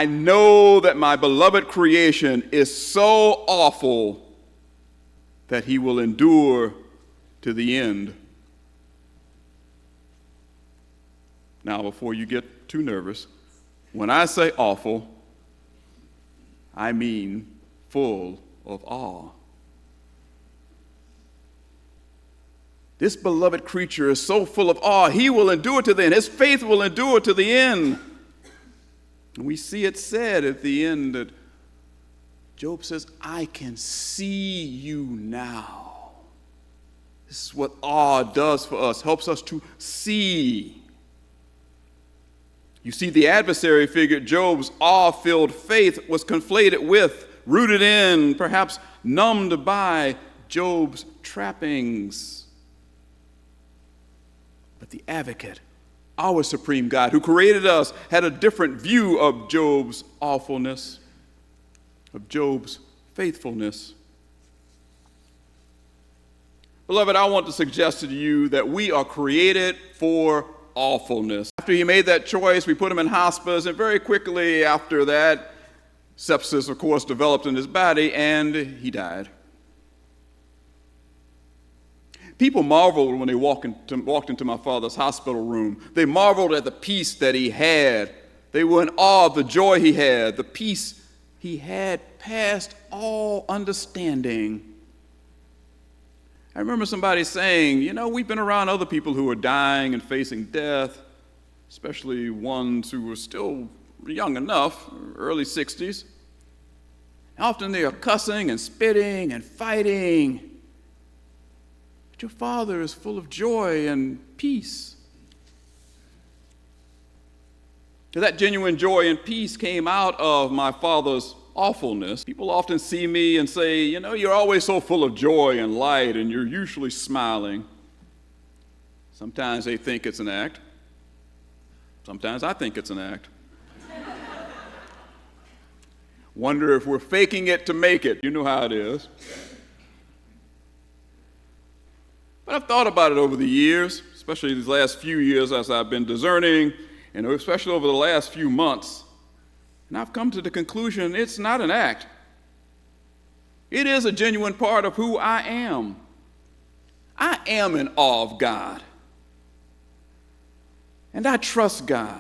I know that my beloved creation is so awful that he will endure to the end. Now, before you get too nervous, when I say awful, I mean full of awe. This beloved creature is so full of awe, he will endure to the end. His faith will endure to the end. And we see it said at the end that Job says, I can see you now. This is what awe does for us, helps us to see. You see, the adversary figured Job's awe-filled faith was conflated with, rooted in, perhaps numbed by Job's trappings. But the advocate, our supreme God who created us, had a different view of Job's awfulness, of Job's faithfulness. Beloved, I want to suggest to you that we are created for awfulness. After he made that choice, we put him in hospice, and very quickly after that, sepsis, of course, developed in his body, and he died. People marveled when they walked into my father's hospital room. They marveled at the peace that he had. They were in awe of the joy he had, the peace he had past all understanding. I remember somebody saying, we've been around other people who are dying and facing death, especially ones who were still young enough, early 60s. Often they are cussing and spitting and fighting. But your father is full of joy and peace. That genuine joy and peace came out of my father's awfulness. People often see me and say, you're always so full of joy and light, and you're usually smiling. Sometimes they think it's an act. Sometimes I think it's an act. Wonder if we're faking it to make it. You know how it is. But I've thought about it over the years, especially these last few years as I've been discerning, and especially over the last few months. And I've come to the conclusion it's not an act. It is a genuine part of who I am. I am in awe of God. And I trust God.